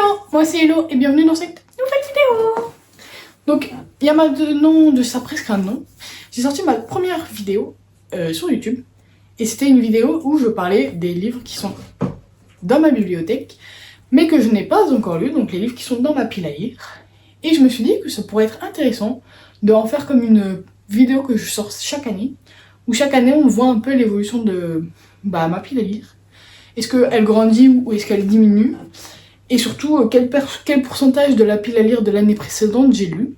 Hello, moi c'est Hello et bienvenue dans cette nouvelle vidéo. Donc, il y a maintenant de ça presque un an, j'ai sorti ma première vidéo sur YouTube. Et c'était une vidéo où je parlais des livres qui sont dans ma bibliothèque, mais que je n'ai pas encore lus, donc les livres qui sont dans ma pile à lire. Et je me suis dit que ça pourrait être intéressant de en faire comme une vidéo que je sors chaque année, où chaque année on voit un peu l'évolution de ma pile à lire. Est-ce qu'elle grandit ou est-ce qu'elle diminue? Et surtout, quel pourcentage de la pile à lire de l'année précédente j'ai lu.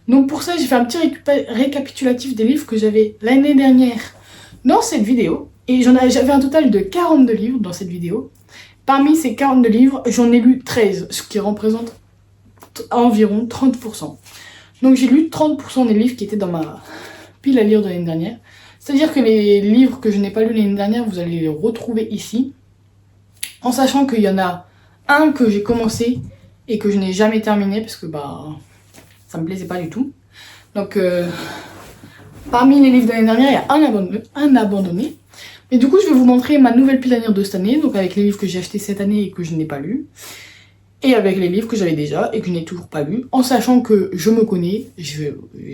Donc pour ça, j'ai fait un petit récapitulatif des livres que j'avais l'année dernière dans cette vidéo. Et j'avais un total de 42 livres dans cette vidéo. Parmi ces 42 livres, j'en ai lu 13, ce qui représente environ 30%. Donc j'ai lu 30% des livres qui étaient dans ma pile à lire de l'année dernière. C'est-à-dire que les livres que je n'ai pas lus l'année dernière, vous allez les retrouver ici. En sachant qu'il y en a un que j'ai commencé et que je n'ai jamais terminé parce que ça me plaisait pas du tout. Donc parmi les livres de l'année dernière, il y a un abandonné. Mais du coup, je vais vous montrer ma nouvelle pile à lire de cette année, donc avec les livres que j'ai achetés cette année et que je n'ai pas lus. Et avec les livres que j'avais déjà et que je n'ai toujours pas lus, en sachant que je me connais,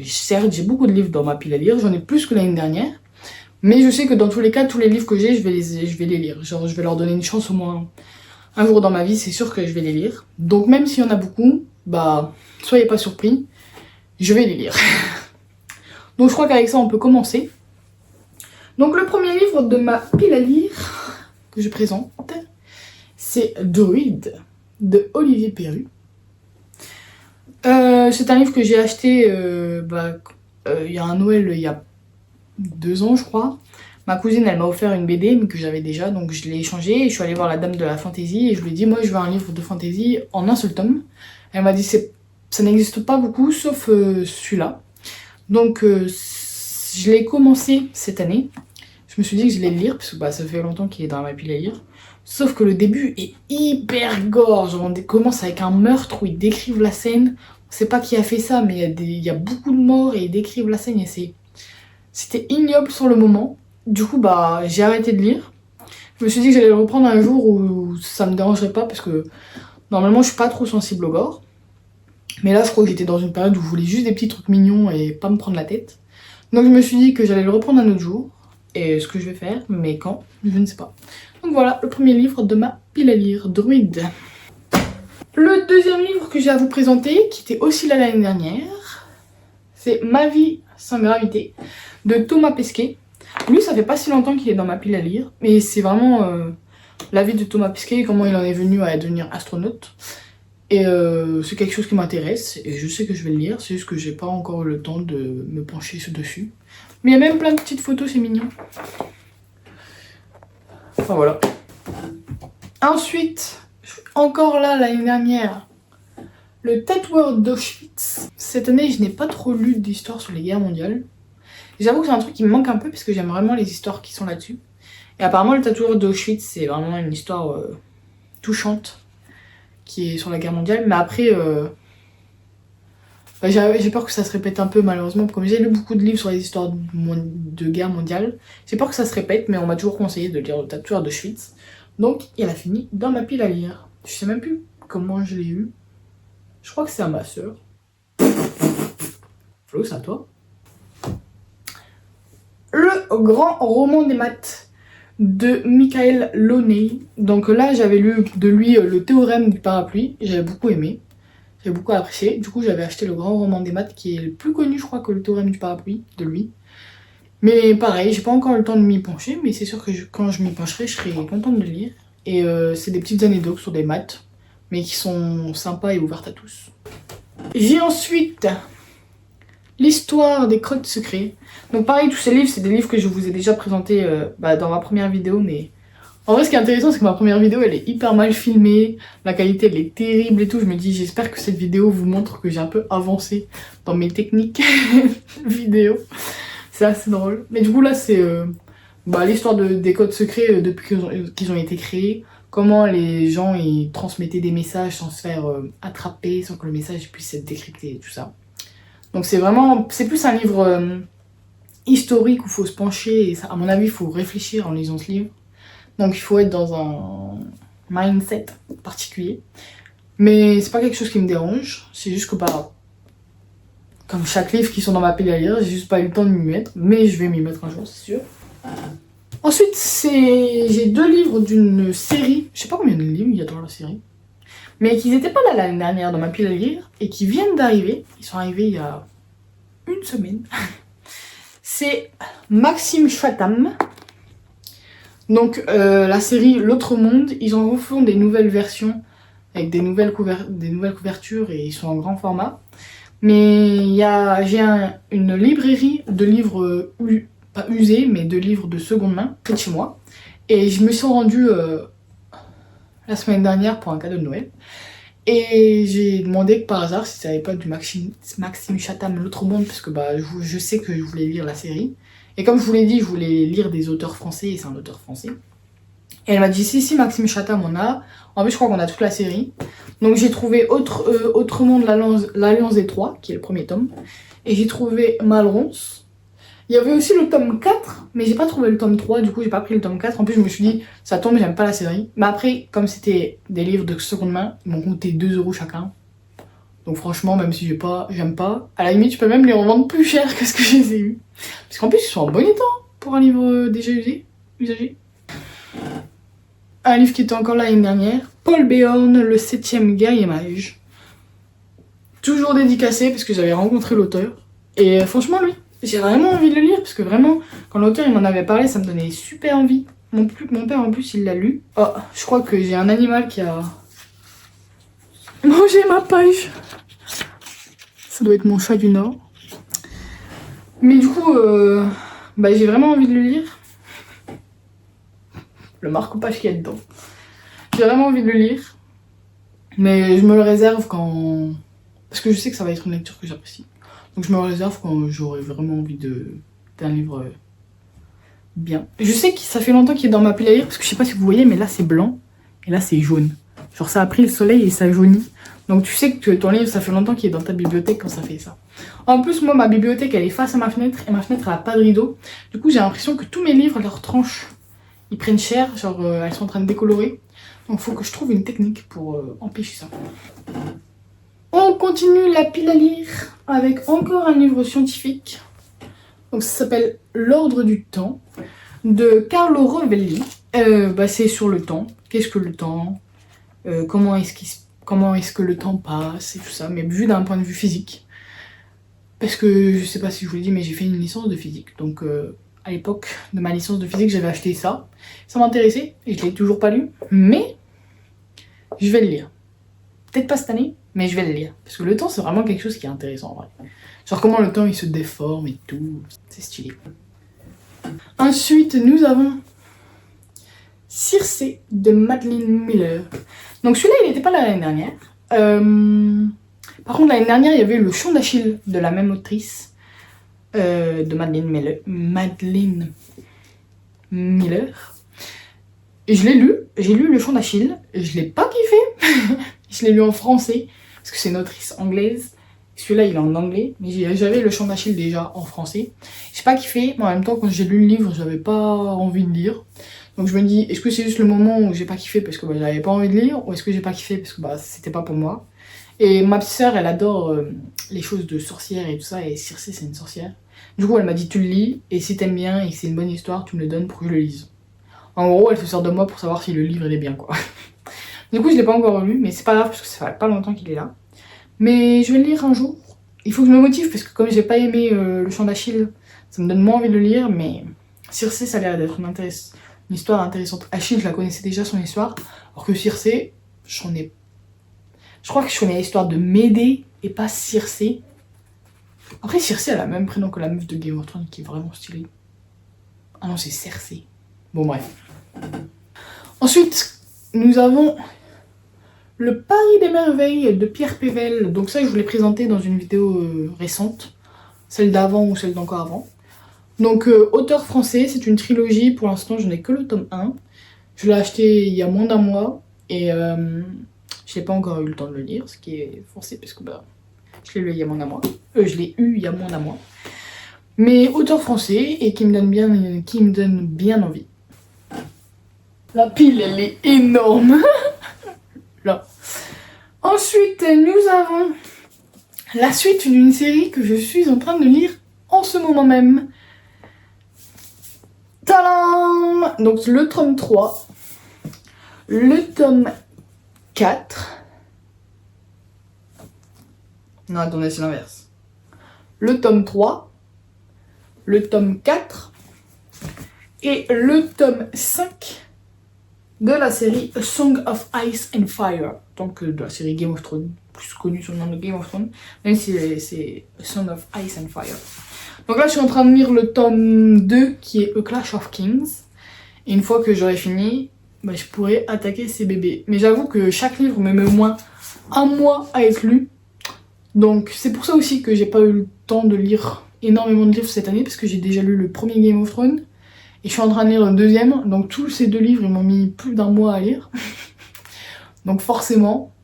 certes j'ai beaucoup de livres dans ma pile à lire, j'en ai plus que l'année dernière, mais je sais que dans tous les cas, tous les livres que j'ai, je vais les lire. Genre je vais leur donner une chance au moins un jour dans ma vie, c'est sûr que je vais les lire. Donc même s'il y en a beaucoup, soyez pas surpris, je vais les lire. Donc je crois qu'avec ça on peut commencer. Donc le premier livre de ma pile à lire que je présente, c'est Druide de Olivier Perru. C'est un livre que j'ai acheté il y a un Noël, il y a 2 ans je crois. Ma cousine elle m'a offert une BD mais que j'avais déjà, donc je l'ai échangée et je suis allée voir la dame de la fantaisie et je lui ai dit moi je veux un livre de fantaisie en un seul tome. Elle m'a dit ça n'existe pas beaucoup sauf celui-là. Donc je l'ai commencé cette année. Je me suis dit que je l'allais le lire parce que ça fait longtemps qu'il est dans ma pile à lire. Sauf que le début est hyper gore. Genre on commence avec un meurtre où ils décrivent la scène. On sait pas qui a fait ça mais il y a beaucoup de morts et ils décrivent la scène et c'était ignoble sur le moment. Du coup j'ai arrêté de lire. Je me suis dit que j'allais le reprendre un jour où ça me dérangerait pas parce que normalement je suis pas trop sensible au gore. Mais là je crois que j'étais dans une période où je voulais juste des petits trucs mignons et pas me prendre la tête. Donc je me suis dit que j'allais le reprendre un autre jour. Et ce que je vais faire, mais quand, je ne sais pas. Donc voilà, le premier livre de ma pile à lire, Druide. Le deuxième livre que j'ai à vous présenter, qui était aussi là l'année dernière, c'est Ma vie sans gravité, de Thomas Pesquet. Lui, ça fait pas si longtemps qu'il est dans ma pile à lire, mais c'est vraiment la vie de Thomas Pesquet, comment il en est venu à devenir astronaute. Et c'est quelque chose qui m'intéresse, et je sais que je vais le lire, c'est juste que j'ai pas encore le temps de me pencher dessus. Mais il y a même plein de petites photos, c'est mignon. Enfin voilà. Ensuite, encore là l'année dernière, le Tatoueur d'Auschwitz. Cette année, je n'ai pas trop lu d'histoires sur les guerres mondiales. J'avoue que c'est un truc qui me manque un peu parce que j'aime vraiment les histoires qui sont là-dessus. Et apparemment, le Tatoueur d'Auschwitz, c'est vraiment une histoire touchante qui est sur la guerre mondiale. Mais après, j'ai peur que ça se répète un peu malheureusement. Comme j'ai lu beaucoup de livres sur les histoires de guerre mondiale, j'ai peur que ça se répète, mais on m'a toujours conseillé de lire le Tatoueur d'Auschwitz. Donc il a fini dans ma pile à lire. Je sais même plus comment je l'ai eu. Je crois que c'est à ma soeur. Flo, c'est à toi. Le grand roman des maths de Michael Launay. Donc là j'avais lu de lui le théorème du parapluie. J'avais beaucoup aimé. J'ai beaucoup apprécié. Du coup, j'avais acheté le grand roman des maths qui est le plus connu, je crois, que le théorème du parapluie de lui. Mais pareil, j'ai pas encore le temps de m'y pencher, mais c'est sûr que quand je m'y pencherai, je serai contente de le lire. Et c'est des petites anecdotes sur des maths, mais qui sont sympas et ouvertes à tous. J'ai ensuite l'histoire des crottes secrets. Donc pareil, tous ces livres, c'est des livres que je vous ai déjà présentés dans ma première vidéo, mais en vrai, ce qui est intéressant, c'est que ma première vidéo, elle est hyper mal filmée. La qualité, elle est terrible et tout. Je me dis, j'espère que cette vidéo vous montre que j'ai un peu avancé dans mes techniques vidéo. C'est assez drôle. Mais du coup, là, c'est l'histoire des codes secrets depuis qu'ils ont été créés. Comment les gens, ils transmettaient des messages sans se faire attraper, sans que le message puisse être décrypté et tout ça. Donc c'est plus un livre historique où il faut se pencher. Et ça, à mon avis, il faut réfléchir en lisant ce livre. Donc il faut être dans un mindset particulier. Mais c'est pas quelque chose qui me dérange. C'est juste que bah, comme chaque livre qui sont dans ma pile à lire, j'ai juste pas eu le temps de m'y mettre. Mais je vais m'y mettre un jour, c'est sûr. Ensuite, j'ai 2 livres d'une série. Je sais pas combien de livres il y a dans la série. Mais qui n'étaient pas là l'année dernière dans ma pile à lire. Et qui viennent d'arriver. Ils sont arrivés il y a 1 semaine. C'est Maxime Chatham. Donc la série L'Autre Monde. Ils en refont des nouvelles versions. Avec des nouvelles couvertures. Et ils sont en grand format. Mais j'ai une librairie de livres... pas usés, mais de livres de seconde main, près de chez moi. Et je me suis rendue la semaine dernière pour un cadeau de Noël. Et j'ai demandé que par hasard si ça n'avait pas du Maxime Chatham L'Autre Monde, parce que bah, je sais que je voulais lire la série. Et comme je vous l'ai dit, je voulais lire des auteurs français, et c'est un auteur français. Et elle m'a dit si Maxime Chatham on a. En plus je crois qu'on a toute la série. Donc j'ai trouvé Autre Monde, l'Alliance des Trois, qui est le premier tome. Et j'ai trouvé Malronce. Il y avait aussi le tome 4, mais j'ai pas trouvé le tome 3, du coup j'ai pas pris le tome 4. En plus je me suis dit, ça tombe, j'aime pas la série. Mais après, comme c'était des livres de seconde main, ils m'ont coûté 2 € chacun. Donc franchement, même si j'aime pas, à la limite, je peux même les revendre plus cher que ce que je les ai eu. Parce qu'en plus, ils sont en bon état pour un livre déjà usagé. Un livre qui était encore là l'année dernière, Paul Béorn, le 7e guerrier mage. Toujours dédicacé parce que j'avais rencontré l'auteur. Et franchement, lui, j'ai vraiment envie de le lire parce que vraiment, quand l'auteur il m'en avait parlé, ça me donnait super envie. Mon père en plus, il l'a lu. Oh, je crois que j'ai un animal qui a mangé ma page. Ça doit être mon chat du Nord. Mais du coup, bah, j'ai vraiment envie de le lire. Le marque-page qu'il y a dedans. J'ai vraiment envie de le lire. Mais je me le réserve quand... Parce que je sais que ça va être une lecture que j'apprécie. Donc je me réserve quand j'aurai vraiment envie d'un livre bien. Je sais que ça fait longtemps qu'il est dans ma pile à lire, parce que je sais pas si vous voyez, mais là c'est blanc et là c'est jaune. Genre ça a pris le soleil et ça jaunit. Donc tu sais que ton livre, ça fait longtemps qu'il est dans ta bibliothèque quand ça fait ça. En plus, moi, ma bibliothèque, elle est face à ma fenêtre et ma fenêtre, elle a pas de rideau. Du coup, j'ai l'impression que tous mes livres, leurs tranches, ils prennent cher, genre elles sont en train de décolorer. Donc il faut que je trouve une technique pour empêcher ça. On continue la pile à lire avec encore un livre scientifique. Donc ça s'appelle L'Ordre du Temps de Carlo Rovelli. C'est sur le temps. Qu'est-ce que le temps, comment est-ce que le temps passe et tout ça, mais vu d'un point de vue physique. Parce que je sais pas si je vous l'ai dit, mais j'ai fait une licence de physique. Donc à l'époque de ma licence de physique, j'avais acheté ça. Ça m'intéressait et je l'ai toujours pas lu, mais je vais le lire. Peut-être pas cette année, mais je vais le lire. Parce que le temps, c'est vraiment quelque chose qui est intéressant en vrai. Genre comment le temps il se déforme et tout. C'est stylé. Ensuite, nous avons Circé de Madeline Miller. Donc celui-là, il n'était pas là l'année dernière. Par contre, l'année dernière, il y avait Le Chant d'Achille de la même autrice. De Madeline Miller. Et je l'ai lu. J'ai lu Le Chant d'Achille. Je l'ai pas kiffé. Je l'ai lu en français. Parce que c'est une autrice anglaise. Celui-là, il est en anglais. Mais j'avais Le Chant d'Achille déjà en français. J'ai pas kiffé. Mais en même temps, quand j'ai lu le livre, j'avais pas envie de lire. Donc je me dis, est-ce que c'est juste le moment où j'ai pas kiffé parce que bah, j'avais pas envie de lire, ou est-ce que j'ai pas kiffé parce que bah, c'était pas pour moi. Et ma petite sœur, elle adore les choses de sorcières et tout ça, et Circé, c'est une sorcière. Du coup, elle m'a dit, tu le lis, et si t'aimes bien et que c'est une bonne histoire, tu me le donnes pour que je le lise. En gros, elle se sert de moi pour savoir si le livre il est bien, quoi. Du coup, je l'ai pas encore lu, mais c'est pas grave parce que ça fait pas longtemps qu'il est là. Mais je vais le lire un jour. Il faut que je me motive parce que comme j'ai pas aimé Le Chant d'Achille, ça me donne moins envie de le lire, mais Circé, ça a l'air d'être une histoire intéressante. Achille, je la connaissais déjà son histoire, alors que Circé, je crois que je connais l'histoire de Médée et pas Circé. Après, Circé, elle a le même prénom que la meuf de Game of Thrones qui est vraiment stylée. Ah non, c'est Cersei. Bon, bref. Ensuite, nous avons Le Paris des Merveilles de Pierre Pével. Donc ça, je vous l'ai présenté dans une vidéo récente. Celle d'avant ou celle d'encore avant. Donc, auteur français, c'est une trilogie. Pour l'instant, je n'ai que le tome 1. Je l'ai acheté il y a moins d'un mois. Et je n'ai pas encore eu le temps de le lire, ce qui est forcé parce que bah, je l'ai lu il y a moins d'un mois. Je l'ai eu il y a moins d'un mois. Mais auteur français et qui me donne bien envie. La pile, elle est énorme. Là. Ensuite, nous avons la suite d'une série que je suis en train de lire en ce moment même. Tadam! Donc le tome 3, le tome 4. Non, attendez, c'est l'inverse. Le tome 3, le tome 4 et le tome 5 de la série A Song of Ice and Fire. Donc de la série Game of Thrones, plus connue sous le nom de Game of Thrones, même si c'est A Song of Ice and Fire. Donc là, je suis en train de lire le tome 2 qui est A Clash of Kings. Et une fois que j'aurai fini, bah, je pourrai attaquer ces bébés. Mais j'avoue que chaque livre me met au moins un mois à être lu. Donc c'est pour ça aussi que j'ai pas eu le temps de lire énormément de livres cette année, parce que j'ai déjà lu le premier Game of Thrones et je suis en train de lire le deuxième. Donc tous ces deux livres, ils m'ont mis plus d'un mois à lire. Donc forcément,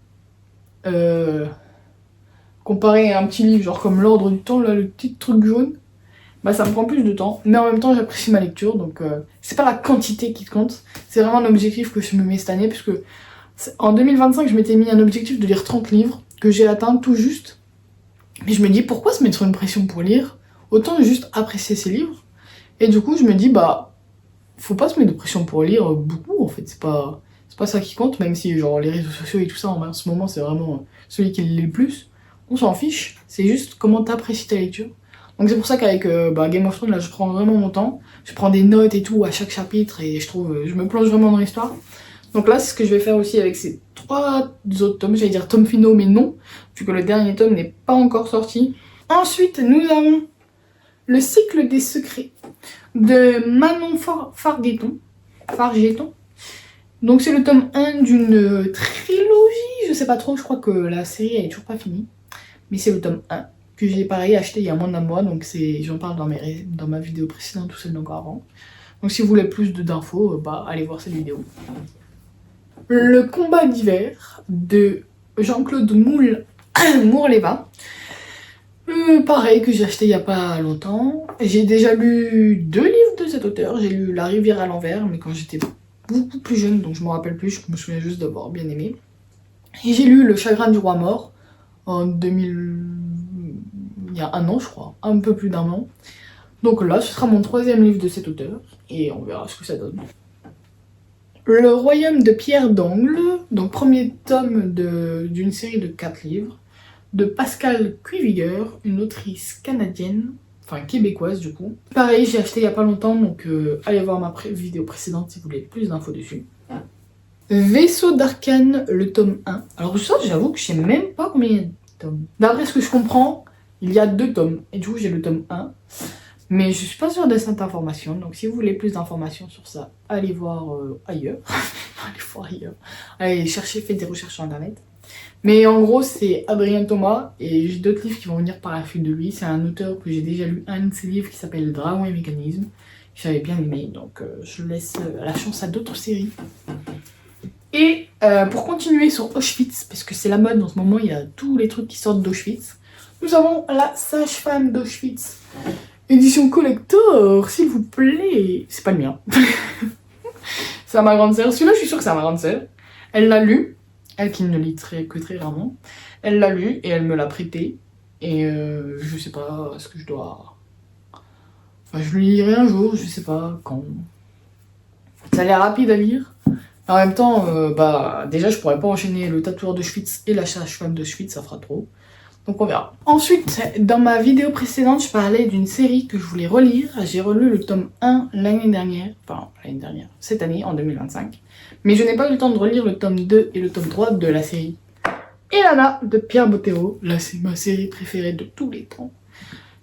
comparé à un petit livre genre comme L'Ordre du Temps, là, le petit truc jaune, bah ça me prend plus de temps, mais en même temps j'apprécie ma lecture. Donc c'est pas la quantité qui compte, c'est vraiment un objectif que je me mets cette année, puisque en 2025 je m'étais mis un objectif de lire 30 livres que j'ai atteint tout juste. Mais je me dis, pourquoi se mettre une pression pour lire? Autant juste apprécier ses livres. Et du coup je me dis, bah faut pas se mettre de pression pour lire beaucoup en fait, c'est pas ça qui compte, même si genre les réseaux sociaux et tout ça en ce moment c'est vraiment celui qui lit le plus. On s'en fiche, c'est juste comment t'apprécies ta lecture. Donc c'est pour ça qu'avec Game of Thrones, là je prends vraiment mon temps, je prends des notes et tout à chaque chapitre et je me plonge vraiment dans l'histoire. Donc là c'est ce que je vais faire aussi avec ces 3 autres tomes, j'allais dire tomes finaux mais non, vu que le dernier tome n'est pas encore sorti. Ensuite nous avons le cycle des secrets de Manon Fargeton. Donc c'est le tome 1 d'une trilogie, je sais pas trop, je crois que la série elle est toujours pas finie. Mais c'est le tome 1 que j'ai pareil acheté il y a moins d'un mois, donc j'en parle dans ma vidéo précédente ou celle encore avant. Donc si vous voulez plus d'infos, allez voir cette vidéo. Le combat d'hiver de Jean-Claude Mourleva. Pareil que j'ai acheté il y a pas longtemps. J'ai déjà lu 2 livres de cet auteur. J'ai lu La rivière à l'envers, mais quand j'étais beaucoup plus jeune, donc je me rappelle plus, je me souviens juste d'avoir bien aimé. Et j'ai lu Le chagrin du roi mort en 2000... il y a un an je crois, un peu plus d'un an. Donc là ce sera mon 3e livre de cet auteur, et on verra ce que ça donne. Le royaume de Pierre d'Angle, donc premier tome d'une série de 4 livres, de Pascale Cuiviger, une autrice canadienne, enfin québécoise du coup. Pareil, j'ai acheté il y a pas longtemps, donc allez voir ma vidéo précédente si vous voulez plus d'infos dessus. Vaisseau d'Arcane, le tome 1. Alors ça, j'avoue que je sais même pas combien il y a de tomes. D'après ce que je comprends, il y a 2 tomes, et du coup j'ai le tome 1. Mais je suis pas sûre de cette information, donc si vous voulez plus d'informations sur ça, allez voir ailleurs. Allez chercher, faites des recherches sur internet. Mais en gros, c'est Adrien Thomas, et j'ai d'autres livres qui vont venir par la suite de lui. C'est un auteur que j'ai déjà lu un de ses livres qui s'appelle Dragon et Mécanisme, que j'avais bien aimé, donc je laisse la chance à d'autres séries. Et pour continuer sur Auschwitz, parce que c'est la mode en ce moment, il y a tous les trucs qui sortent d'Auschwitz, nous avons La sage-femme d'Auschwitz. Édition collector, s'il vous plaît. C'est pas le mien. C'est à ma grande sœur. Celui-là, je suis sûre que c'est à ma grande sœur. Elle l'a lu. Elle qui ne lit que très rarement. Elle l'a lu et elle me l'a prêté. Et je sais pas ce que je dois... Enfin, je le lirai un jour, je sais pas quand. Ça a l'air rapide à lire. En même temps, déjà, je pourrais pas enchaîner le tatoueur d'Auschwitz et la sage-femme d'Auschwitz, ça fera trop. Donc on verra. Ensuite, dans ma vidéo précédente, je parlais d'une série que je voulais relire. J'ai relu le tome 1 cette année, en 2025. Mais je n'ai pas eu le temps de relire le tome 2 et le tome 3 de la série Elana de Pierre Bottero. Là, c'est ma série préférée de tous les temps.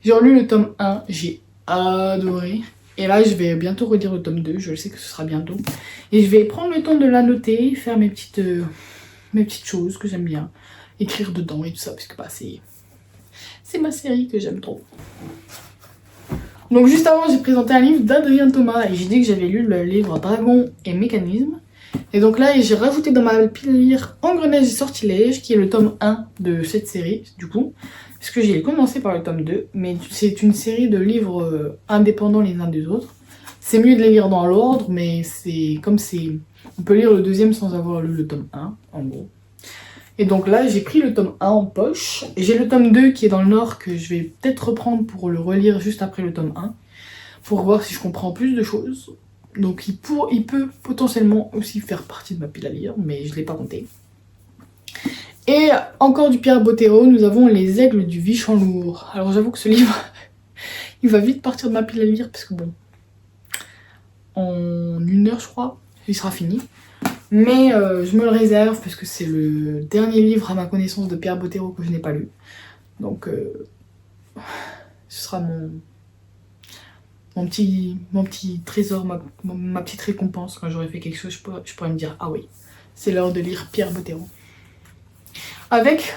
J'ai relu le tome 1, j'ai adoré. Et là, je vais bientôt relire le tome 2, je le sais que ce sera bientôt. Et je vais prendre le temps de la noter, faire mes petites choses que j'aime bien. Écrire dedans et tout ça, parce que c'est ma série que j'aime trop. Donc juste avant, j'ai présenté un livre d'Adrien Thomas et j'ai dit que j'avais lu le livre Dragon et Mécanisme. Et donc là, j'ai rajouté dans ma pile lire Engrenage et Sortilège, qui est le tome 1 de cette série, du coup. Parce que j'ai commencé par le tome 2, mais c'est une série de livres indépendants les uns des autres. C'est mieux de les lire dans l'ordre, mais on peut lire le deuxième sans avoir lu le tome 1, en gros. Et donc là, j'ai pris le tome 1 en poche. Et j'ai le tome 2 qui est dans le nord que je vais peut-être reprendre pour le relire juste après le tome 1. Pour voir si je comprends plus de choses. Donc il peut potentiellement aussi faire partie de ma pile à lire, mais je ne l'ai pas compté. Et encore du Pierre Bottero, nous avons Les Aigles du Vichamp-Lourd. Alors j'avoue que ce livre, il va vite partir de ma pile à lire, parce que bon, en 1 heure je crois, il sera fini. Mais je me le réserve, parce que c'est le dernier livre à ma connaissance de Pierre Bottero que je n'ai pas lu. Donc ce sera mon petit trésor, ma petite récompense. Quand j'aurai fait quelque chose, je pourrais me dire, ah oui, c'est l'heure de lire Pierre Bottero. Avec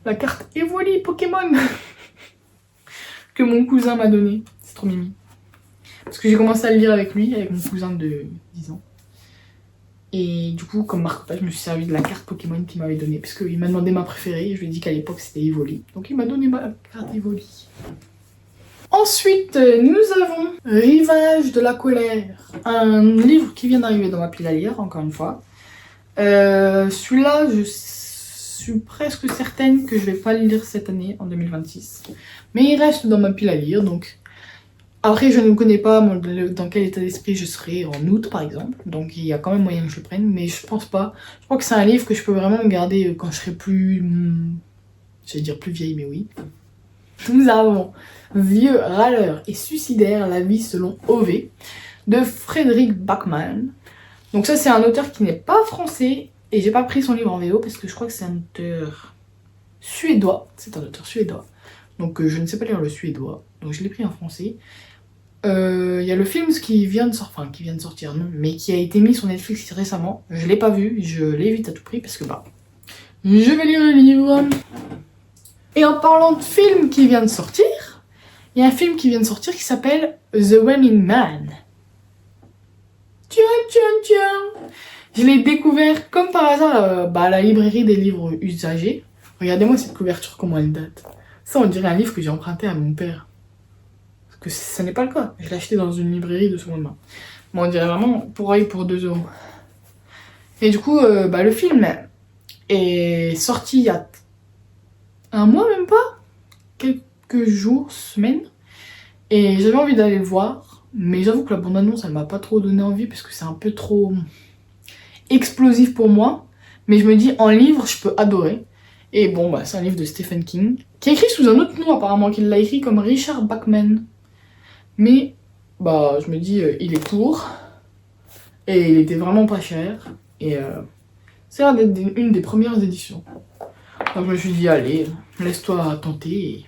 la carte Evoli Pokémon que mon cousin m'a donnée. C'est trop mimi. Parce que j'ai commencé à le lire avec lui, avec mon cousin de 10 ans. Et du coup, comme marque-page, je me suis servi de la carte Pokémon qu'il m'avait donnée. Parce qu'il m'a demandé ma préférée. Je lui ai dit qu'à l'époque, c'était Evoli. Donc il m'a donné ma carte Evoli. Ensuite, nous avons Rivage de la colère. Un livre qui vient d'arriver dans ma pile à lire, encore une fois. Celui-là, je suis presque certaine que je vais pas le lire cette année, en 2026. Mais il reste dans ma pile à lire, donc... Après, je ne connais pas dans quel état d'esprit je serai en août, par exemple. Donc il y a quand même moyen que je le prenne, mais je pense pas. Je crois que c'est un livre que je peux vraiment garder quand je serai plus... Je vais dire plus vieille, mais oui. Nous avons Vieux, râleur et suicidaire, la vie selon Ove, de Frédéric Backman. Donc ça, c'est un auteur qui n'est pas français, et j'ai pas pris son livre en VO parce que je crois que c'est un auteur suédois. C'est un auteur suédois. Donc je ne sais pas lire le suédois, donc je l'ai pris en français. Il y a le film qui vient de sortir, enfin qui vient de sortir, non, mais qui a été mis sur Netflix récemment. Je l'ai pas vu, je l'évite à tout prix parce que bah, je vais lire le livre. Et en parlant de film qui vient de sortir, il y a un film qui vient de sortir qui s'appelle The Running Man. Tiens, tiens, tiens. Je l'ai découvert comme par hasard à la librairie des livres usagés. Regardez-moi cette couverture, comment elle date. Ça, on dirait un livre que j'ai emprunté à mon père. Parce que ça n'est pas le cas. Je l'ai acheté dans une librairie de seconde main. Bon, on dirait vraiment pour 2 €. Et du coup, le film est sorti il y a 1 mois, même pas. Quelques jours, semaines. Et j'avais envie d'aller le voir. Mais j'avoue que la bande-annonce, elle m'a pas trop donné envie. Parce que c'est un peu trop explosif pour moi. Mais je me dis, en livre, je peux adorer. Et bon, c'est un livre de Stephen King. Qui est écrit sous un autre nom apparemment. Qu'il l'a écrit comme Richard Bachman. Mais, je me dis, il est court. Et il était vraiment pas cher. Et c'est une des premières éditions. Donc je me suis dit, allez, laisse-toi tenter. Et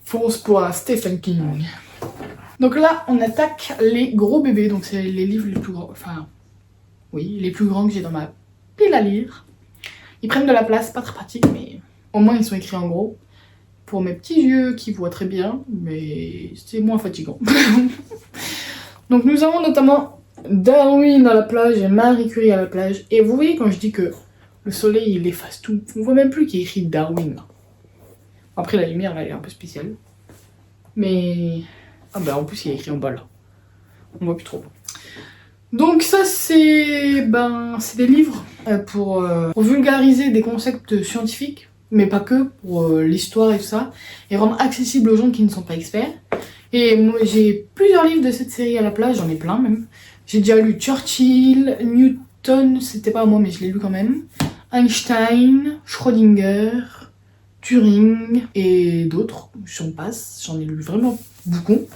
fonce pour un Stephen King. Donc là, on attaque les gros bébés. Donc c'est les livres les plus grands. Enfin, oui, les plus grands que j'ai dans ma pile à lire. Ils prennent de la place, pas très pratique, mais au moins ils sont écrits en gros. Pour mes petits yeux qui voient très bien, mais c'est moins fatigant. Donc nous avons notamment Darwin à la plage et Marie Curie à la plage. Et vous voyez quand je dis que le soleil il efface tout, on voit même plus qu'il y a écrit Darwin là. Après la lumière là, elle est un peu spéciale. Mais... en plus il y a écrit en bas là. On voit plus trop. Donc ça c'est des livres pour vulgariser des concepts scientifiques, mais pas que, pour l'histoire et tout ça, et rendre accessible aux gens qui ne sont pas experts. Et moi j'ai plusieurs livres de cette série à la plage, j'en ai plein même. J'ai déjà lu Churchill, Newton, c'était pas à moi mais je l'ai lu quand même, Einstein, Schrödinger, Turing et d'autres, j'en passe, j'en ai lu vraiment beaucoup.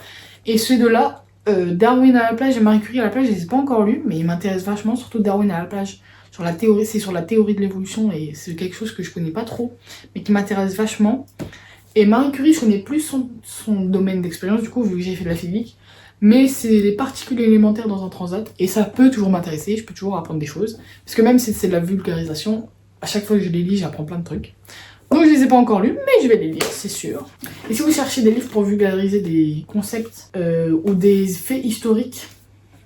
Et ces deux-là, Darwin à la plage et Marie Curie à la plage, je les ai pas encore lus, mais ils m'intéressent vachement, surtout Darwin à la plage. Sur la théorie, c'est sur la théorie de l'évolution et c'est quelque chose que je connais pas trop, mais qui m'intéresse vachement. Et Marie Curie, je connais plus son domaine d'expérience, du coup, vu que j'ai fait de la physique. Mais c'est les particules élémentaires dans un transat, et ça peut toujours m'intéresser, je peux toujours apprendre des choses. Parce que même si c'est de la vulgarisation, à chaque fois que je les lis, j'apprends plein de trucs. Donc je les ai pas encore lus, mais je vais les lire, c'est sûr. Et si vous cherchez des livres pour vulgariser des concepts ou des faits historiques,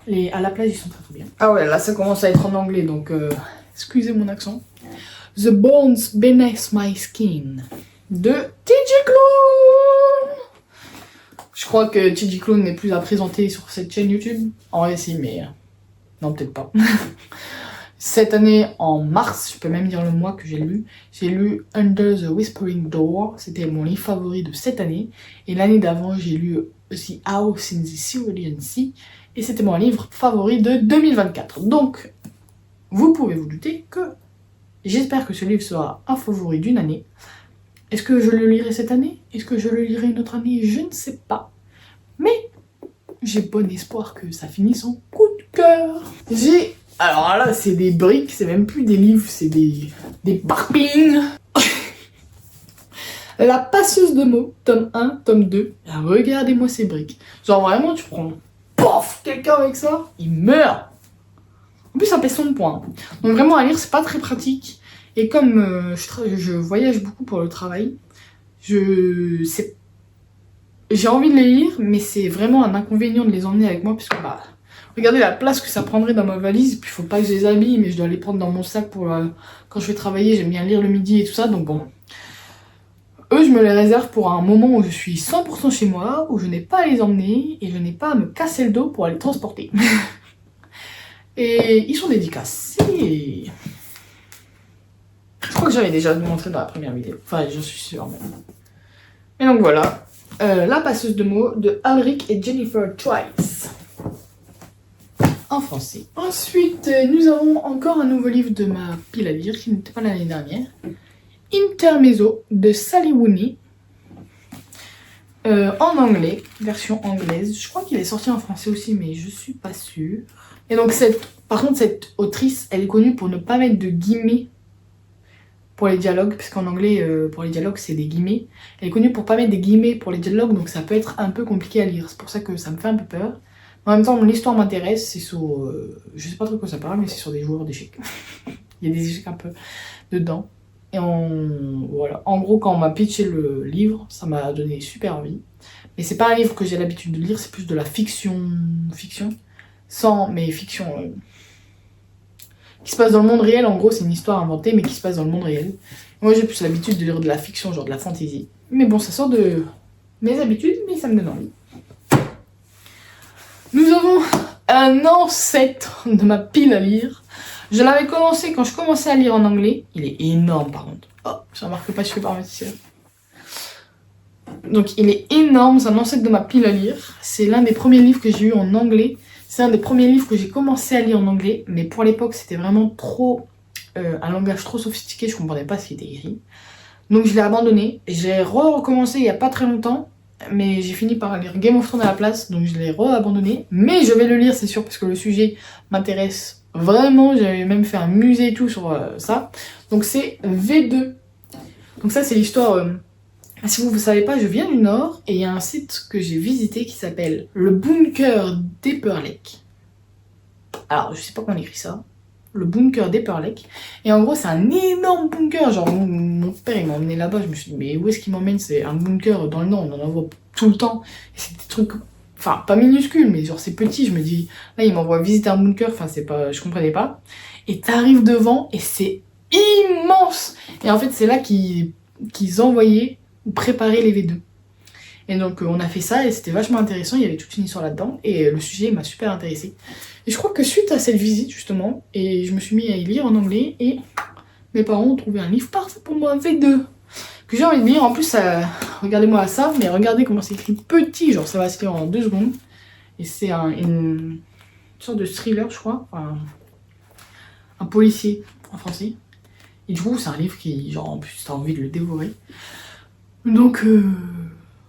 les à la plage, ils sont très bien. Ah ouais, là ça commence à être en anglais, donc excusez mon accent. The Bones Beneath My Skin de TJ Klune. Je crois que TJ Klune n'est plus à présenter sur cette chaîne YouTube. En vrai, si, mais non, peut-être pas. Cette année, en mars, je peux même dire le mois que j'ai lu Under the Whispering Door, c'était mon livre favori de cette année. Et l'année d'avant, j'ai lu The House in the Cerulean Sea, et c'était mon livre favori de 2024. Donc, vous pouvez vous douter que j'espère que ce livre sera un favori d'une année. Est-ce que je le lirai cette année? Est-ce que je le lirai une autre année? Je ne sais pas. Mais j'ai bon espoir que ça finisse en coup de cœur. Alors là, c'est des briques, c'est même plus des livres, c'est des parpings. La passeuse de mots, tome 1, tome 2. Regardez-moi ces briques. Genre vraiment, tu prends, pof, quelqu'un avec ça, il meurt. En plus, ça pèse son poids. Donc vraiment, à lire, c'est pas très pratique. Et comme je voyage beaucoup pour le travail, j'ai envie de les lire, mais c'est vraiment un inconvénient de les emmener avec moi, parce que bah, regardez la place que ça prendrait dans ma valise, puis il faut pas que je les habille, mais je dois les prendre dans mon sac pour quand je vais travailler, j'aime bien lire le midi et tout ça, donc bon. Eux, je me les réserve pour un moment où je suis 100% chez moi, où je n'ai pas à les emmener, et je n'ai pas à me casser le dos pour les transporter. Et ils sont dédicacés. Je crois que j'avais déjà montré dans la première vidéo, enfin j'en suis sûre même. Et donc voilà, La passeuse de mots de Alric et Jennifer Trice. En français. Ensuite, nous avons encore un nouveau livre de ma pile à lire, qui n'était pas l'année dernière. Intermezzo de Sally Rooney. En anglais, version anglaise. Je crois qu'il est sorti en français aussi, mais je suis pas sûre. Et donc, par contre, cette autrice, elle est connue pour ne pas mettre de guillemets pour les dialogues, parce qu'en anglais, pour les dialogues, c'est des guillemets. Elle est connue pour pas mettre des guillemets pour les dialogues, donc ça peut être un peu compliqué à lire. C'est pour ça que ça me fait un peu peur. En même temps, l'histoire m'intéresse, c'est sur... je sais pas trop de quoi ça parle, mais c'est sur des joueurs d'échecs. Il y a des échecs un peu dedans. Et voilà. En gros, quand on m'a pitché le livre, ça m'a donné super envie. Mais c'est pas un livre que j'ai l'habitude de lire, c'est plus de la fiction. Mais fiction... qui se passe dans le monde réel. En gros, c'est une histoire inventée, mais qui se passe dans le monde réel. Moi, j'ai plus l'habitude de lire de la fiction, genre de la fantasy. Mais bon, ça sort de mes habitudes, mais ça me donne envie. Nous avons un ancêtre de ma pile à lire. Je l'avais commencé quand je commençais à lire en anglais. Il est énorme par contre. Oh, je remarque pas, je fais par ma sœur. Donc il est énorme, c'est un ancêtre de ma pile à lire. C'est l'un des premiers livres que j'ai eu en anglais. C'est un des premiers livres que j'ai commencé à lire en anglais. Mais pour l'époque, c'était vraiment trop... un langage trop sophistiqué, je comprenais pas ce qui était écrit. Donc je l'ai abandonné. J'ai recommencé il y a pas très longtemps. Mais j'ai fini par lire Game of Thrones à la place, donc je l'ai re-abandonné. Mais je vais le lire, c'est sûr, parce que le sujet m'intéresse vraiment. J'avais même fait un musée et tout sur ça. Donc c'est V2. Donc ça, c'est l'histoire... si vous ne savez pas, je viens du Nord, et il y a un site que j'ai visité qui s'appelle le Bunker d'Epperlake. Alors, je sais pas comment on écrit ça. Le Bunker d'Epperlake. Et en gros, c'est un énorme bunker. Genre, mon père, il m'a emmené là-bas. Je me suis dit, mais où est-ce qu'il m'emmène? C'est un bunker dans le Nord, on en voit tout le temps. Et c'est des trucs, enfin, pas minuscules, mais genre, c'est petit. Je me dis, là, il m'envoie visiter un bunker. Enfin, c'est pas, je comprenais pas. Et t'arrives devant, et c'est immense. Et en fait, c'est là qu'ils envoyaient ou préparaient les V2. Et donc, on a fait ça, et c'était vachement intéressant. Il y avait toute une histoire là-dedans. Et le sujet m'a super intéressé. Et je crois que suite à cette visite, justement, et je me suis mis à y lire en anglais, et mes parents ont trouvé un livre parfait pour moi, V2, que j'ai envie de lire. En plus, regardez-moi ça, mais regardez comment c'est écrit petit, genre ça va se lire en 2 secondes. Et c'est une sorte de thriller, je crois, enfin, un policier en français. Et du coup, c'est un livre qui, genre, en plus, t'as envie de le dévorer. Donc,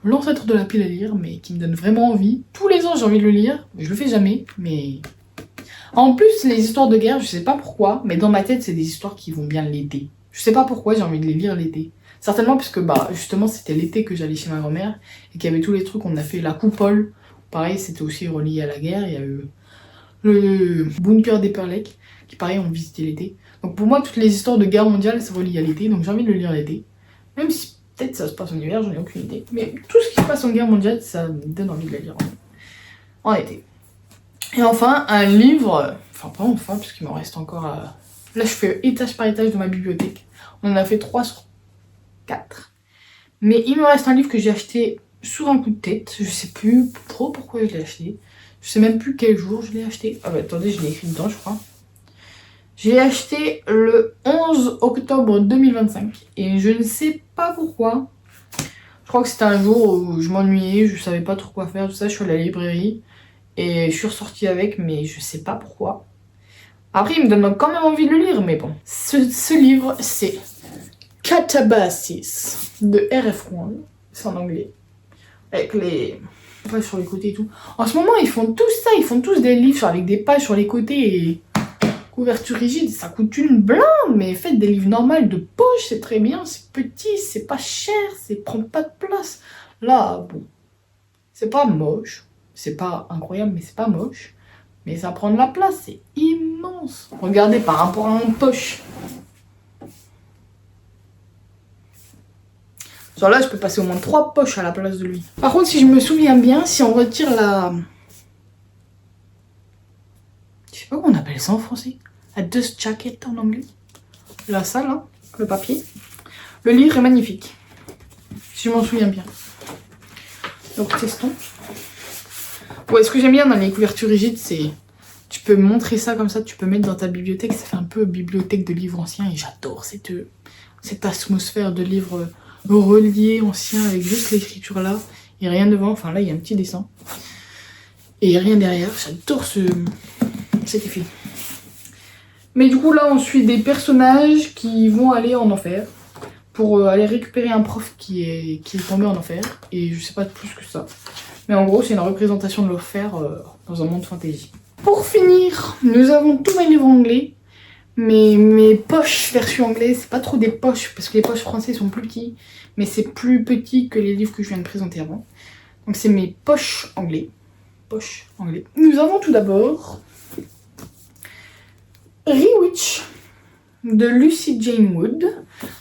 l'ancêtre de la pile à lire, mais qui me donne vraiment envie. Tous les ans, j'ai envie de le lire, je le fais jamais, mais... En plus, les histoires de guerre, je sais pas pourquoi, mais dans ma tête, c'est des histoires qui vont bien l'été. Je sais pas pourquoi j'ai envie de les lire l'été. Certainement puisque, bah, justement, c'était l'été que j'allais chez ma grand-mère, et qu'il y avait tous les trucs, on a fait la coupole. Pareil, c'était aussi relié à la guerre, il y a eu le Bunker d'Epperlake, qui pareil, on visitait l'été. Donc pour moi, toutes les histoires de guerre mondiale, c'est relié à l'été, donc j'ai envie de le lire l'été. Même si peut-être ça se passe en hiver, j'en ai aucune idée. Mais tout ce qui se passe en guerre mondiale, ça me donne envie de le lire en été. Et enfin, un livre, enfin pas enfin, parce qu'il m'en reste encore à... Là, je fais étage par étage de ma bibliothèque. On en a fait 3 sur 4. Mais il me reste un livre que j'ai acheté sur un coup de tête. Je sais plus trop pourquoi je l'ai acheté. Je sais même plus quel jour je l'ai acheté. Ah bah attendez, je l'ai écrit dedans, je crois. Je l'ai acheté le 11 octobre 2025 et je ne sais pas pourquoi. Je crois que c'était un jour où je m'ennuyais, je savais pas trop quoi faire, tout ça, je suis allée à la librairie et je suis ressortie avec, mais je sais pas pourquoi. Après, il me donne quand même envie de le lire, mais bon. Ce livre, c'est Catabasis de R.F. Kuang, c'est en anglais, avec les pages sur les côtés et tout. En ce moment, ils font tous ça, ils font tous des livres avec des pages sur les côtés et couverture rigide, ça coûte une blinde, mais faites des livres normaux de poche, c'est très bien, c'est petit, c'est pas cher, c'est prend pas de place. Là, bon, c'est pas moche, c'est pas incroyable, mais c'est pas moche. Mais ça prend de la place, c'est immense. Regardez par rapport à mon poche. Genre là, je peux passer au moins 3 poches à la place de lui. Par contre, si je me souviens bien, si on retire la... Je sais pas comment on appelle ça en français. La dust jacket en anglais. Là, ça, là, le papier. Le livre est magnifique. Si je m'en souviens bien. Donc, testons. Ouais, ce que j'aime bien dans les couvertures rigides, c'est... Tu peux montrer ça comme ça, tu peux mettre dans ta bibliothèque. Ça fait un peu bibliothèque de livres anciens. Et j'adore cette atmosphère de livres reliés, anciens, avec juste l'écriture là. Et rien devant. Enfin, là, il y a un petit dessin. Et rien derrière. J'adore cet effet. Mais du coup, là, on suit des personnages qui vont aller en enfer. Pour aller récupérer un prof qui est tombé en enfer. Et je sais pas plus que ça. Mais en gros, c'est une représentation de l'enfer dans un monde fantasy. Pour finir, nous avons tous mes livres anglais. Mes poches version anglaise, c'est pas trop des poches parce que les poches français sont plus petits. Mais c'est plus petit que les livres que je viens de présenter avant. Donc c'est mes poches anglais. Poches anglais. Nous avons tout d'abord Rewitch de Lucy Jane Wood.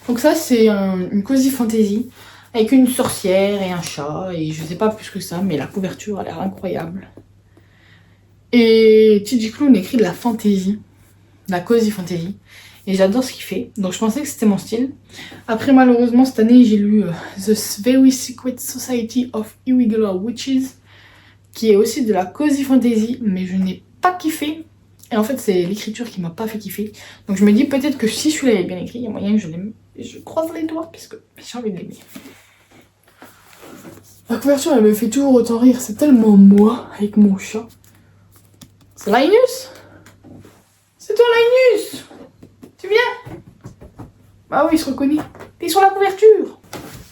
Donc ça c'est une cozy fantasy avec une sorcière et un chat et je sais pas plus que ça, mais la couverture a l'air incroyable. Et TJ Klune écrit de la fantasy, de la cozy fantasy, et j'adore ce qu'il fait, donc je pensais que c'était mon style. Après malheureusement cette année j'ai lu The Very Secret Society of Irregular Witches, qui est aussi de la cozy fantasy, mais je n'ai pas kiffé. Et en fait c'est l'écriture qui m'a pas fait kiffer. Donc je me dis peut-être que si celui-là est bien écrit, il y a moyen que je l'aime. Et je croise les doigts parce que j'ai envie de l'aimer. La couverture elle me fait toujours autant rire, c'est tellement moi avec mon chat. C'est Linus? C'est toi Linus? Tu viens? Bah oui, il se reconnaît. T'es sur la couverture.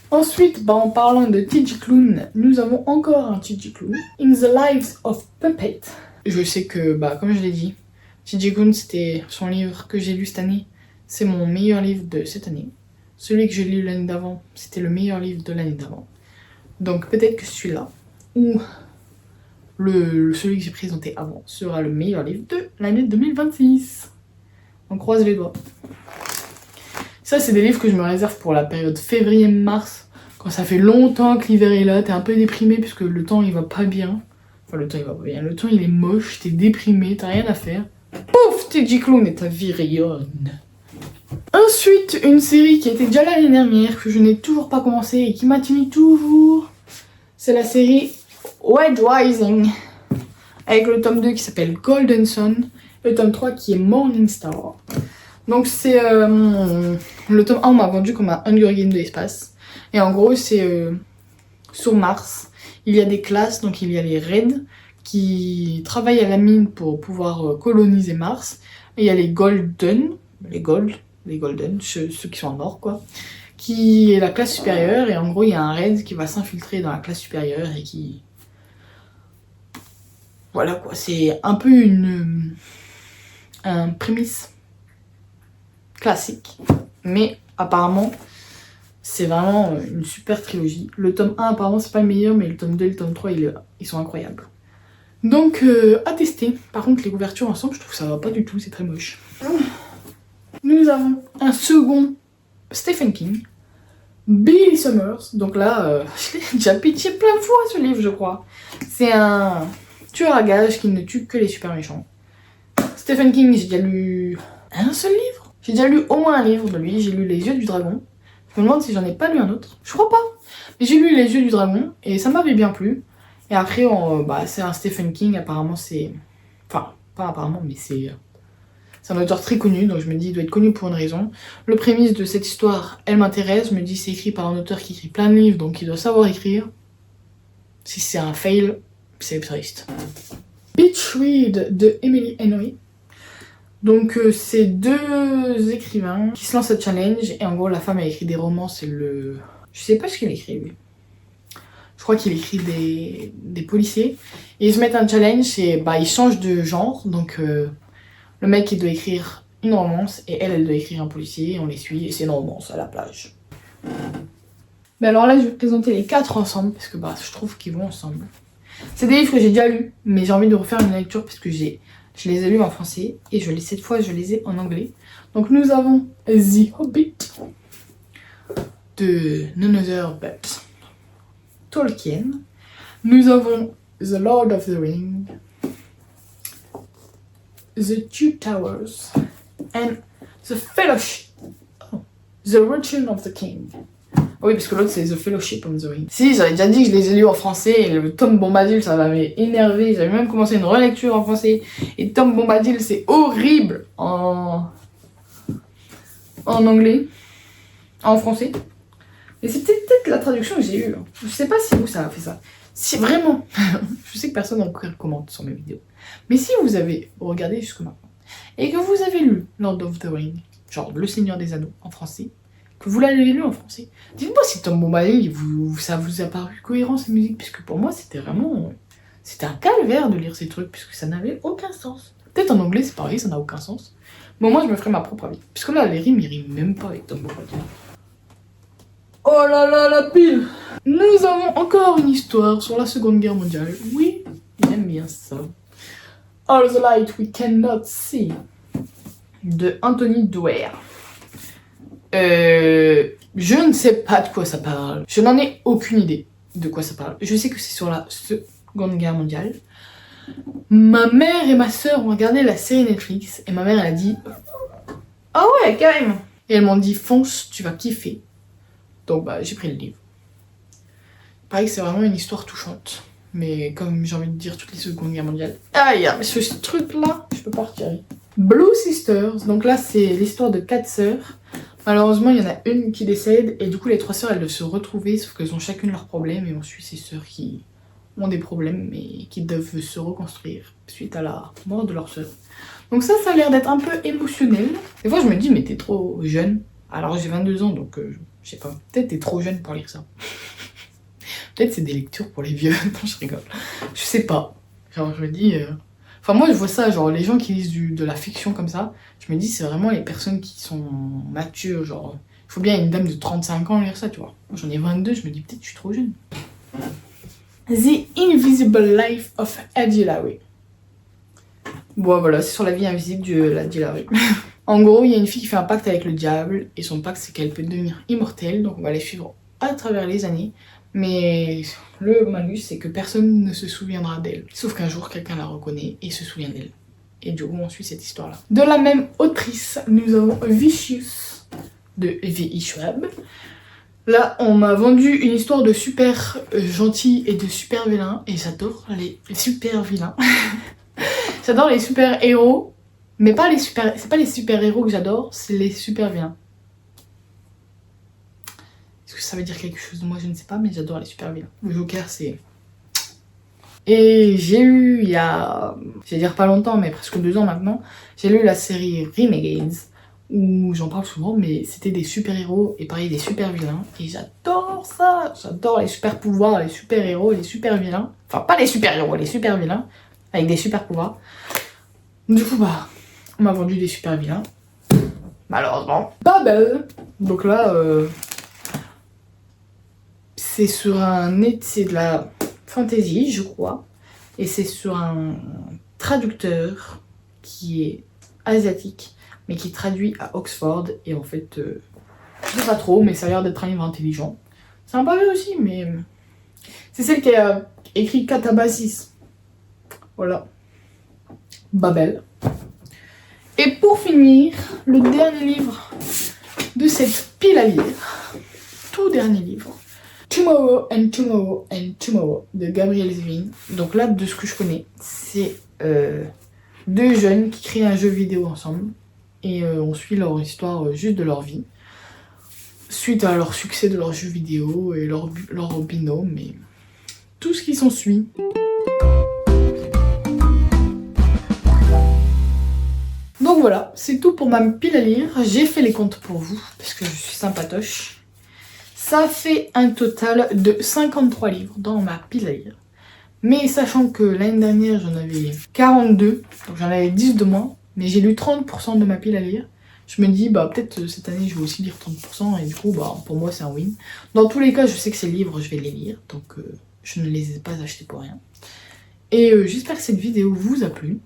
Ensuite, en parlant de TJ Klune, nous avons encore un TJ Klune. In the Lives of Puppet. Je sais que, comme je l'ai dit, TJ Klune c'était son livre que j'ai lu cette année. C'est mon meilleur livre de cette année. Celui que j'ai lu l'année d'avant, c'était le meilleur livre de l'année d'avant. Donc peut-être que celui-là, ou celui que j'ai présenté avant, sera le meilleur livre de l'année 2026. On croise les doigts. Ça, c'est des livres que je me réserve pour la période février-mars. Quand ça fait longtemps que l'hiver est là, t'es un peu déprimé puisque le temps il va pas bien. Enfin, le temps il va pas bien. Le temps il est moche, t'es déprimé, t'as rien à faire. Pouf, TJ Klune et ta vie rayonne. Ensuite, une série qui était déjà là l'année dernière, que je n'ai toujours pas commencé et qui m'intimide toujours. C'est la série Red Rising. Avec le tome 2 qui s'appelle Golden Sun. Le tome 3 qui est Morning Star. Donc c'est le tome 1 on m'a vendu comme un Hunger Games de l'espace. Et en gros c'est sur Mars. Il y a des classes, donc il y a les Reds qui travaillent à la mine pour pouvoir coloniser Mars. Et il y a les Golden, les Golden, ceux qui sont en or quoi. Qui est la classe supérieure et en gros il y a un Red qui va s'infiltrer dans la classe supérieure et qui... Voilà quoi, c'est un peu un prémisse classique, mais apparemment c'est vraiment une super trilogie. Le tome 1 apparemment c'est pas le meilleur, mais le tome 2 et le tome 3 ils sont incroyables. Donc à tester. Par contre les couvertures ensemble je trouve que ça va pas du tout, c'est très moche. Nous avons un second Stephen King, Billy Summers. Donc là je l'ai déjà pitché plein de fois ce livre je crois. C'est un tueur à gages qui ne tue que les super méchants. Stephen King, j'ai déjà lu un seul livre. J'ai déjà lu au moins un livre de lui. J'ai lu Les Yeux du Dragon. Je me demande si j'en ai pas lu un autre. Je crois pas. Mais j'ai lu Les Yeux du Dragon et ça m'avait bien plu. Et après, c'est un Stephen King. Apparemment, c'est... Enfin, pas apparemment, mais c'est C'est un auteur très connu, donc je me dis il doit être connu pour une raison. Le prémisse de cette histoire, elle m'intéresse. Je me dis c'est écrit par un auteur qui écrit plein de livres, donc il doit savoir écrire. Si c'est un fail, c'est triste. Beach Read de Emily Henry. Donc c'est deux écrivains qui se lancent à challenge et en gros la femme a écrit des romans, c'est le... Je sais pas ce qu'il écrit lui. Je crois qu'il écrit des policiers. Et ils se mettent un challenge et bah ils changent de genre. Donc le mec il doit écrire une romance et elle doit écrire un policier. On les suit et c'est une romance à la plage. Mais alors là je vais présenter les 4 ensemble parce que bah je trouve qu'ils vont ensemble. C'est des livres que j'ai déjà lus, mais j'ai envie de refaire une lecture parce que je les ai lus en français et cette fois je les ai en anglais. Donc nous avons The Hobbit de None Other But Tolkien. Nous avons The Lord of the Ring, The Two Towers and The Fellowship, The Return of the King. Oui, parce que l'autre c'est The Fellowship of the Ring. Si, j'avais déjà dit que je les ai lus en français et le Tom Bombadil ça m'avait énervé. J'avais même commencé une relecture en français et Tom Bombadil c'est horrible en anglais, en français. Mais c'est peut-être la traduction que j'ai eue. Je sais pas si vous ça a fait ça. Si vraiment, je sais que personne n'en commente sur mes vidéos. Mais si vous avez regardé jusque maintenant et que vous avez lu Lord of the Ring, genre Le Seigneur des Anneaux en français, que vous l'avez lu en français, dites-moi si Tom Bombadil, ça vous a paru cohérent ces musiques, puisque pour moi c'était vraiment... C'était un calvaire de lire ces trucs, puisque ça n'avait aucun sens. Peut-être en anglais c'est pareil, ça n'a aucun sens. Mais moi je me ferai ma propre avis. Puisque là les rimes, ils riment même pas avec Tom Bombadil. Oh là là, la pile! Nous avons encore une histoire sur la Seconde Guerre mondiale. Oui, j'aime bien ça. All the Light We Cannot See de Anthony Doerr. Je ne sais pas de quoi ça parle. Je n'en ai aucune idée de quoi ça parle. Je sais que c'est sur la Seconde Guerre mondiale. Ma mère et ma soeur ont regardé la série Netflix et ma mère elle a dit « Ah ouais, carrément !» Et elles m'ont dit « Fonce, tu vas kiffer !» Donc bah j'ai pris le livre. Pareil que c'est vraiment une histoire touchante. Mais comme j'ai envie de dire toutes les Secondes Guerres mondiales. Aïe, ce truc là, je peux pas retirer. Blue Sisters, donc là c'est l'histoire de 4 sœurs. Malheureusement il y en a une qui décède et du coup les 3 sœurs elles doivent se retrouver sauf qu'elles ont chacune leurs problèmes et on suit ces sœurs qui ont des problèmes mais qui doivent se reconstruire suite à la mort de leur sœur. Donc ça a l'air d'être un peu émotionnel. Des fois je me dis mais t'es trop jeune. Alors j'ai 22 ans donc je sais pas, peut-être t'es trop jeune pour lire ça. Peut-être c'est des lectures pour les vieux. Non, je rigole. Je sais pas. Genre, je me dis... Enfin, moi, je vois ça, genre, les gens qui lisent de la fiction comme ça, je me dis, c'est vraiment les personnes qui sont matures, genre... Il faut bien une dame de 35 ans lire ça, tu vois. Moi, j'en ai 22, je me dis, peut-être je suis trop jeune. The Invisible Life of Addie Larry. Bon, voilà, c'est sur la vie invisible de Addie Larry. En gros, il y a une fille qui fait un pacte avec le diable, et son pacte, c'est qu'elle peut devenir immortelle, donc on va les suivre à travers les années. Mais le malus, c'est que personne ne se souviendra d'elle. Sauf qu'un jour, quelqu'un la reconnaît et se souvient d'elle. Et du coup, on suit cette histoire-là. De la même autrice, nous avons Vicious de V.I. Schwab. Là, on m'a vendu une histoire de super gentil et de super vilain. Et j'adore les super vilains. J'adore les super héros. Mais pas les super... C'est pas les super héros que j'adore, c'est les super vilains. Est-ce que ça veut dire quelque chose de moi? Je ne sais pas, mais j'adore les super vilains. Le Joker, c'est... Et j'ai eu, il y a... Je vais dire pas longtemps, mais presque 2 ans maintenant, j'ai lu la série Renegades, où j'en parle souvent, mais c'était des super-héros, et pareil, des super-vilains. Et j'adore ça. J'adore les super-pouvoirs, les super-héros, les super-vilains. Enfin, pas les super-héros, les super-vilains, avec des super-pouvoirs. Du coup, bah, on m'a vendu des super-vilains. Malheureusement. Babel. Donc là, c'est sur c'est de la fantasy, je crois. Et c'est sur un traducteur qui est asiatique, mais qui traduit à Oxford. Et en fait, je sais pas trop, mais ça a l'air d'être un livre intelligent. C'est un pavé aussi, mais... C'est celle qui a écrit Catabasis. Voilà. Babel. Et pour finir, le dernier livre de cette pile à lire. Tout dernier livre. Tomorrow and Tomorrow and Tomorrow de Gabrielle Zevin. Donc là, de ce que je connais, c'est 2 jeunes qui créent un jeu vidéo ensemble. Et on suit leur histoire juste de leur vie. Suite à leur succès de leur jeu vidéo et leur binôme et tout ce qui s'ensuit. Donc voilà, c'est tout pour ma pile à lire. J'ai fait les comptes pour vous, parce que je suis sympatoche. Ça fait un total de 53 livres dans ma pile à lire. Mais sachant que l'année dernière, j'en avais 42, donc j'en avais 10 de moins, mais j'ai lu 30% de ma pile à lire. Je me dis, bah peut-être cette année, je vais aussi lire 30%, et du coup, bah pour moi, c'est un win. Dans tous les cas, je sais que ces livres, je vais les lire, donc je ne les ai pas achetés pour rien. Et j'espère que cette vidéo vous a plu.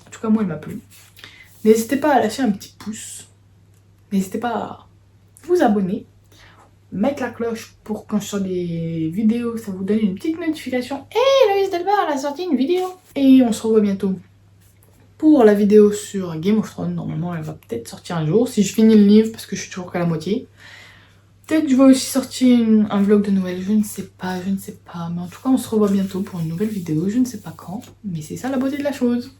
En tout cas, moi, elle m'a plu. N'hésitez pas à lâcher un petit pouce. N'hésitez pas à vous abonner. Mettre la cloche pour quand je sors des vidéos, ça vous donne une petite notification. Et Loïs Delbar, elle a sorti une vidéo. Et on se revoit bientôt pour la vidéo sur Game of Thrones. Normalement, elle va peut-être sortir un jour, si je finis le livre, parce que je suis toujours qu'à la moitié. Peut-être je vais aussi sortir un vlog de Noël, je ne sais pas. Mais en tout cas, on se revoit bientôt pour une nouvelle vidéo, je ne sais pas quand. Mais c'est ça la beauté de la chose.